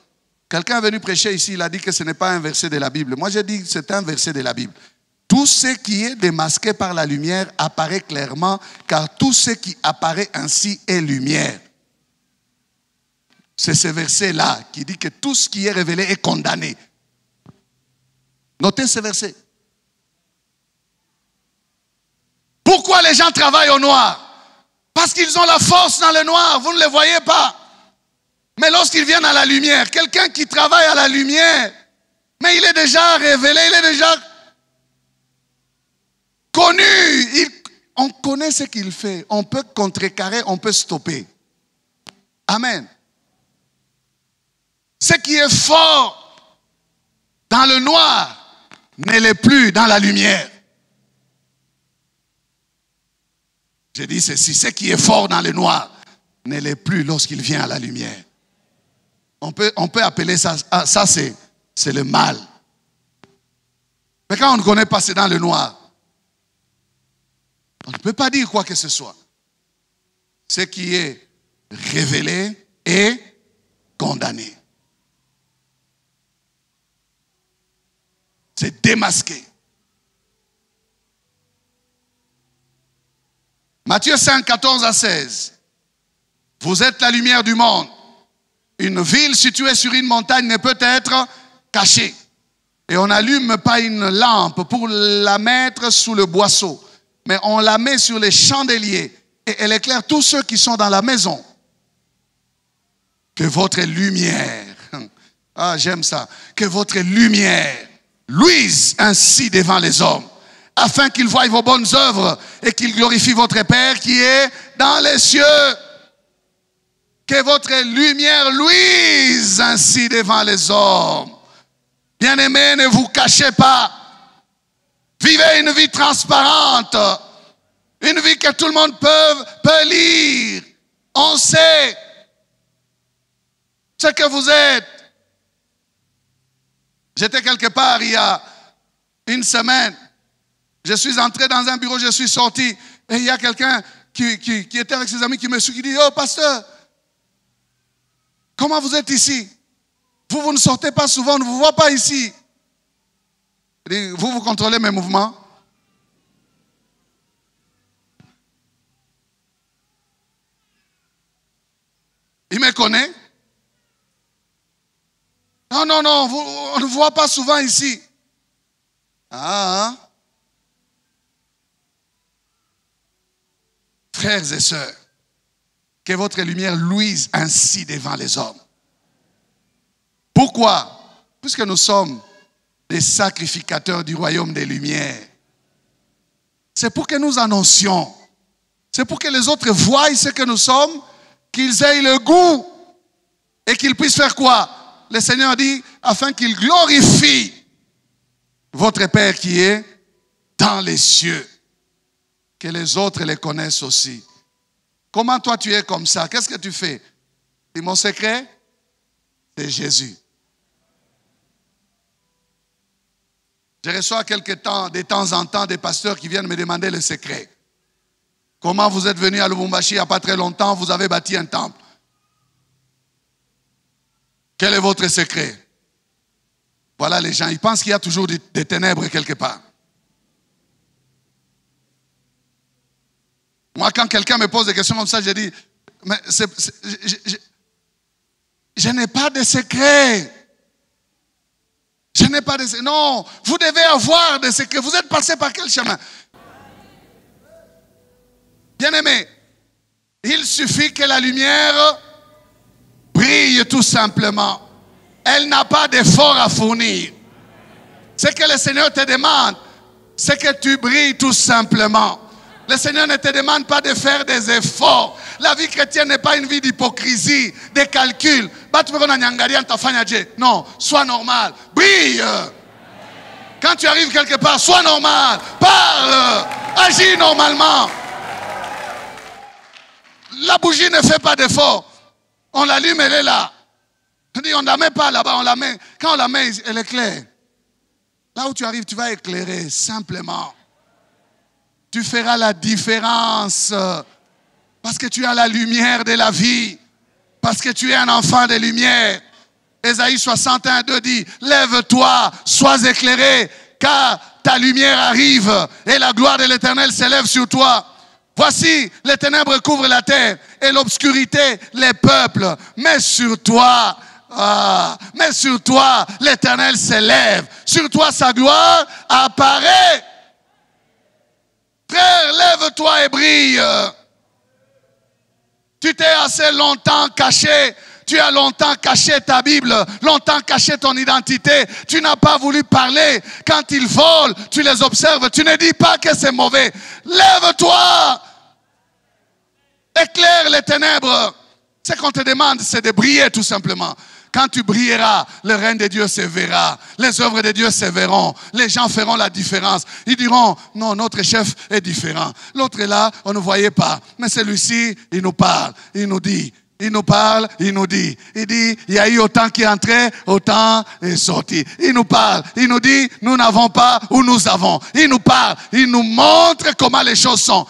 Quelqu'un est venu prêcher ici, il a dit que ce n'est pas un verset de la Bible. Moi, j'ai dit que c'est un verset de la Bible. Tout ce qui est démasqué par la lumière apparaît clairement, car tout ce qui apparaît ainsi est lumière. C'est ce verset-là qui dit que tout ce qui est révélé est condamné. Notez ce verset. Pourquoi les gens travaillent au noir? Parce qu'ils ont la force dans le noir, vous ne les voyez pas. Mais lorsqu'ils viennent à la lumière, quelqu'un qui travaille à la lumière, mais il est déjà révélé, il est déjà connu. On connaît ce qu'il fait. On peut contrecarrer, on peut stopper. Amen. Ce qui est fort dans le noir ne l'est plus dans la lumière. Je dis ceci, ce qui est fort dans le noir ne l'est plus lorsqu'il vient à la lumière. On peut appeler ça c'est le mal. Mais quand on ne connaît pas, c'est dans le noir. On ne peut pas dire quoi que ce soit. Ce qui est révélé est condamné. C'est démasqué. Matthieu 5, 14 à 16. Vous êtes la lumière du monde. Une ville située sur une montagne ne peut être cachée. Et on n'allume pas une lampe pour la mettre sous le boisseau, mais on la met sur les chandeliers et elle éclaire tous ceux qui sont dans la maison. Que votre lumière, ah j'aime ça, que votre lumière luise ainsi devant les hommes, afin qu'ils voient vos bonnes œuvres et qu'ils glorifient votre Père qui est dans les cieux. Que votre lumière luise ainsi devant les hommes. Bien-aimés, ne vous cachez pas. Vivez une vie transparente. Une vie que tout le monde peut lire. On sait ce que vous êtes. J'étais quelque part il y a une semaine. Je suis entré dans un bureau, je suis sorti. Et il y a quelqu'un qui était avec ses amis qui me suit, qui dit, oh pasteur, comment vous êtes ici? Vous ne sortez pas souvent, on ne vous voit pas ici. Vous contrôlez mes mouvements? Il me connaît? Non, non, non, on ne vous voit pas souvent ici. Ah, frères et sœurs, que votre lumière luise ainsi devant les hommes. Pourquoi? Puisque nous sommes des sacrificateurs du royaume des lumières. C'est pour que nous annoncions. C'est pour que les autres voient ce que nous sommes, qu'ils aient le goût et qu'ils puissent faire quoi? Le Seigneur dit, afin qu'ils glorifient votre Père qui est dans les cieux. Que les autres les connaissent aussi. Comment toi tu es comme ça? Qu'est-ce que tu fais? Et mon secret, c'est Jésus. Je reçois de temps en temps des pasteurs qui viennent me demander le secret. Comment vous êtes venu à Lubumbashi il n'y a pas très longtemps, vous avez bâti un temple. Quel est votre secret? Voilà les gens, ils pensent qu'il y a toujours des ténèbres quelque part. Moi, quand quelqu'un me pose des questions comme ça, je dis, mais je n'ai pas de secret. Je n'ai pas de secret. Non, vous devez avoir des secrets. Vous êtes passé par quel chemin? Bien-aimé, il suffit que la lumière brille tout simplement. Elle n'a pas d'effort à fournir. Ce que le Seigneur te demande, c'est que tu brilles tout simplement. Le Seigneur ne te demande pas de faire des efforts. La vie chrétienne n'est pas une vie d'hypocrisie, de calcul. Non, sois normal. Brille. Quand tu arrives quelque part, sois normal. Parle. Agis normalement. La bougie ne fait pas d'effort. On l'allume, elle est là. On ne la met pas là-bas, on la met. Quand on la met, elle est claire. Là où tu arrives, tu vas éclairer simplement. Tu feras la différence parce que tu as la lumière de la vie, parce que tu es un enfant de lumière. Ésaïe 61:2 dit, lève-toi, sois éclairé, car ta lumière arrive et la gloire de l'Éternel s'élève sur toi. Voici, les ténèbres couvrent la terre et l'obscurité les peuples, mais sur toi, l'Éternel s'élève, sur toi sa gloire apparaît. Frère, lève-toi et brille. Tu t'es assez longtemps caché. Tu as longtemps caché ta Bible, longtemps caché ton identité. Tu n'as pas voulu parler. Quand ils volent, tu les observes. Tu ne dis pas que c'est mauvais. Lève-toi. Éclaire les ténèbres. Ce qu'on te demande, c'est de briller tout simplement. Quand tu brilleras, le règne de Dieu se verra. Les œuvres de Dieu se verront. Les gens feront la différence. Ils diront, non, notre chef est différent. L'autre est là, on ne voyait pas. Mais celui-ci, il nous parle. Il nous dit. Il nous parle, il nous dit. Il dit, il y a eu autant qui est entré, autant est sorti. Il nous parle, il nous dit, nous n'avons pas ou nous avons. Il nous parle, il nous montre comment les choses sont.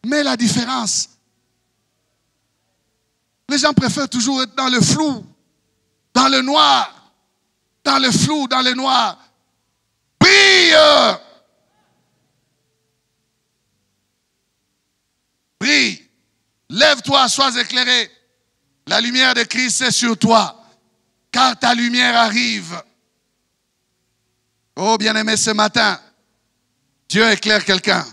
Mais la différence, les gens préfèrent toujours être dans le flou, dans le noir, dans le flou, dans le noir. Brille! Brille! Lève-toi, sois éclairé. La lumière de Christ est sur toi, car ta lumière arrive. Oh, bien-aimé, ce matin, Dieu éclaire quelqu'un.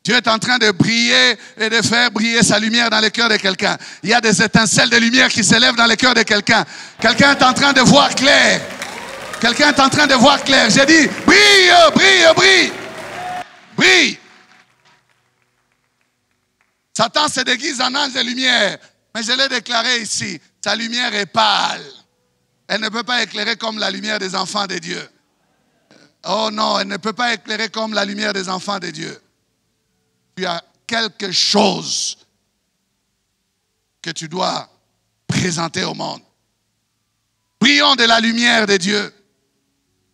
Dieu est en train de briller et de faire briller sa lumière dans le cœur de quelqu'un. Il y a des étincelles de lumière qui s'élèvent dans le cœur de quelqu'un. Quelqu'un est en train de voir clair. Quelqu'un est en train de voir clair. J'ai dit, brille, brille, brille. Brille. Satan se déguise en ange de lumière. Mais je l'ai déclaré ici, sa lumière est pâle. Elle ne peut pas éclairer comme la lumière des enfants de Dieu. Oh non, elle ne peut pas éclairer comme la lumière des enfants de Dieu. Tu as quelque chose que tu dois présenter au monde. Brillons de la lumière de Dieu.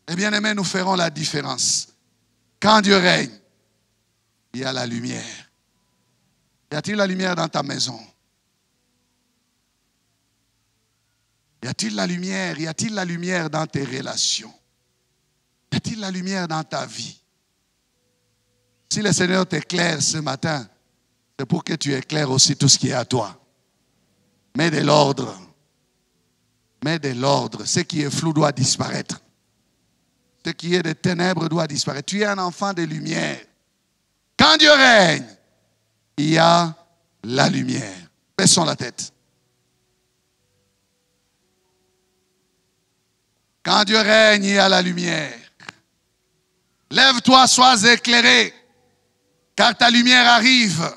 Et bien aimés, nous ferons la différence. Quand Dieu règne, il y a la lumière. Y a-t-il la lumière dans ta maison? Y a-t-il la lumière? Y a-t-il la lumière dans tes relations? Y a-t-il la lumière dans ta vie? Si le Seigneur t'éclaire ce matin, c'est pour que tu éclaires aussi tout ce qui est à toi. Mets de l'ordre. Mets de l'ordre. Ce qui est flou doit disparaître. Ce qui est de ténèbres doit disparaître. Tu es un enfant de lumière. Quand Dieu règne, il y a la lumière. Baissons la tête. Quand Dieu règne, il y a la lumière. Lève-toi, sois éclairé, car ta lumière arrive.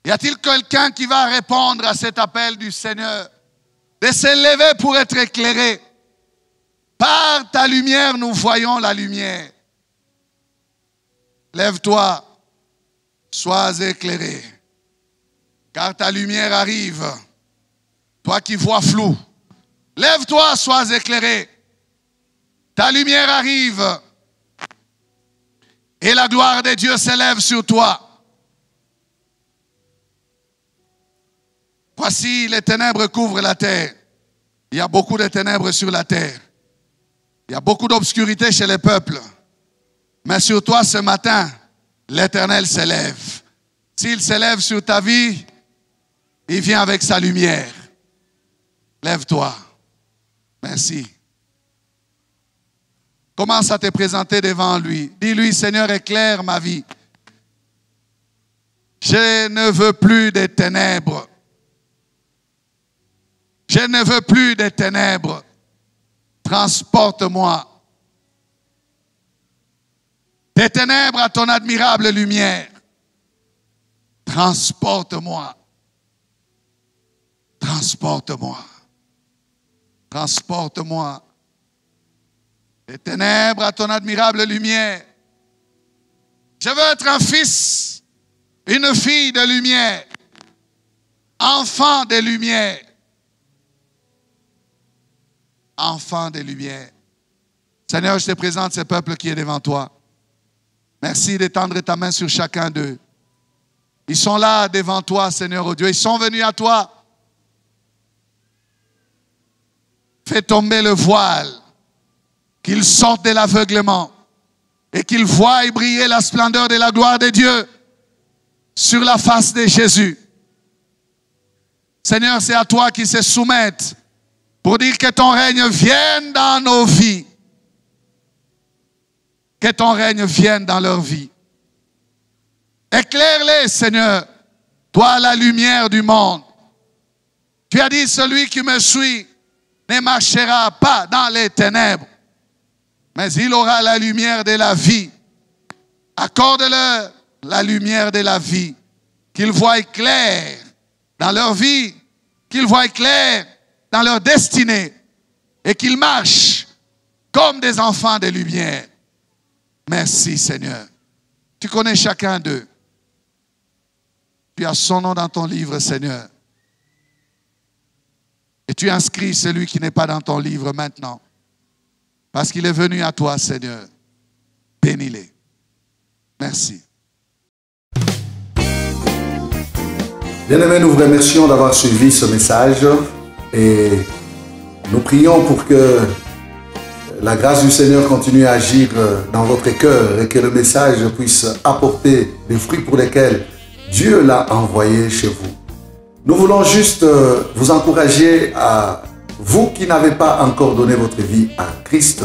Y a-t-il quelqu'un qui va répondre à cet appel du Seigneur de se lever pour être éclairé? Par ta lumière, nous voyons la lumière. Lève-toi, sois éclairé, car ta lumière arrive. Toi qui vois flou, lève-toi, sois éclairé. Ta lumière arrive. Et la gloire de Dieu s'élève sur toi. Voici, les ténèbres couvrent la terre. Il y a beaucoup de ténèbres sur la terre. Il y a beaucoup d'obscurité chez les peuples. Mais sur toi ce matin, l'Éternel s'élève. S'il s'élève sur ta vie, il vient avec sa lumière. Lève-toi. Merci. Commence à te présenter devant lui. Dis-lui, Seigneur, éclaire ma vie. Je ne veux plus de ténèbres. Je ne veux plus de ténèbres. Transporte-moi des ténèbres à ton admirable lumière. Transporte-moi. Transporte-moi. Transporte-moi. Des ténèbres à ton admirable lumière. Je veux être un fils, une fille de lumière, enfant de lumière. Enfant de lumière. Seigneur, je te présente ce peuple qui est devant toi. Merci d'étendre ta main sur chacun d'eux. Ils sont là devant toi, Seigneur, oh Dieu. Ils sont venus à toi. Fais tomber le voile. Qu'ils sortent de l'aveuglement et qu'ils voient briller la splendeur de la gloire de Dieu sur la face de Jésus. Seigneur, c'est à toi qu'ils se soumettent pour dire que ton règne vienne dans nos vies. Que ton règne vienne dans leur vie. Éclaire-les, Seigneur, toi la lumière du monde. Tu as dit, celui qui me suit ne marchera pas dans les ténèbres, mais il aura la lumière de la vie. Accorde-leur la lumière de la vie. Qu'ils voient clair dans leur vie. Qu'ils voient clair dans leur destinée. Et qu'ils marchent comme des enfants de lumière. Merci Seigneur. Tu connais chacun d'eux. Tu as son nom dans ton livre, Seigneur. Et tu inscris celui qui n'est pas dans ton livre maintenant. Parce qu'il est venu à toi, Seigneur. Bénis-les. Merci. Bien-aimés, nous vous remercions d'avoir suivi ce message et nous prions pour que la grâce du Seigneur continue à agir dans votre cœur et que le message puisse apporter des fruits pour lesquels Dieu l'a envoyé chez vous. Nous voulons juste vous encourager à vous qui n'avez pas encore donné votre vie à Christ,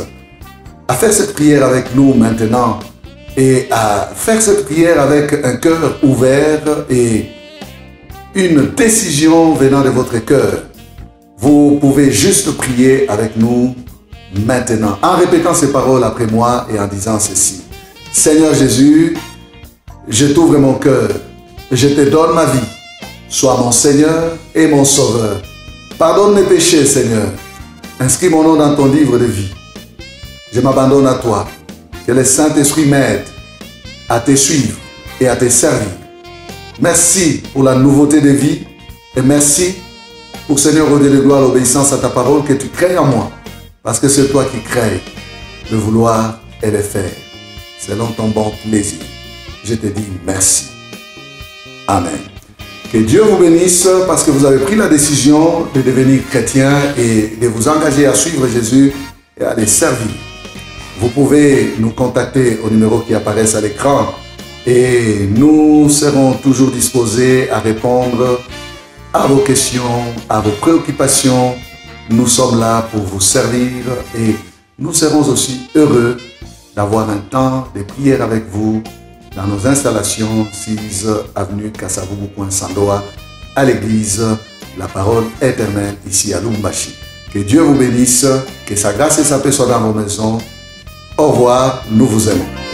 à faire cette prière avec nous maintenant et à faire cette prière avec un cœur ouvert et une décision venant de votre cœur. Vous pouvez juste prier avec nous maintenant en répétant ces paroles après moi et en disant ceci. Seigneur Jésus, je t'ouvre mon cœur, je te donne ma vie. Sois mon Seigneur et mon Sauveur. Pardonne mes péchés, Seigneur. Inscris mon nom dans ton livre de vie. Je m'abandonne à toi. Que le Saint-Esprit m'aide à te suivre et à te servir. Merci pour la nouveauté de vie et merci pour, Seigneur, au Dieu de gloire, l'obéissance à ta parole que tu crées en moi. Parce que c'est toi qui crées le vouloir et le faire. Selon ton bon plaisir. Je te dis merci. Amen. Que Dieu vous bénisse parce que vous avez pris la décision de devenir chrétien et de vous engager à suivre Jésus et à les servir. Vous pouvez nous contacter au numéro qui apparaît à l'écran et nous serons toujours disposés à répondre à vos questions, à vos préoccupations. Nous sommes là pour vous servir et nous serons aussi heureux d'avoir un temps de prière avec vous dans nos installations 6 avenue Kasavubu, Sandoa, à l'église La Parole Éternelle, ici à Lubumbashi. Que Dieu vous bénisse, que sa grâce et sa paix soient dans vos maisons. Au revoir, nous vous aimons.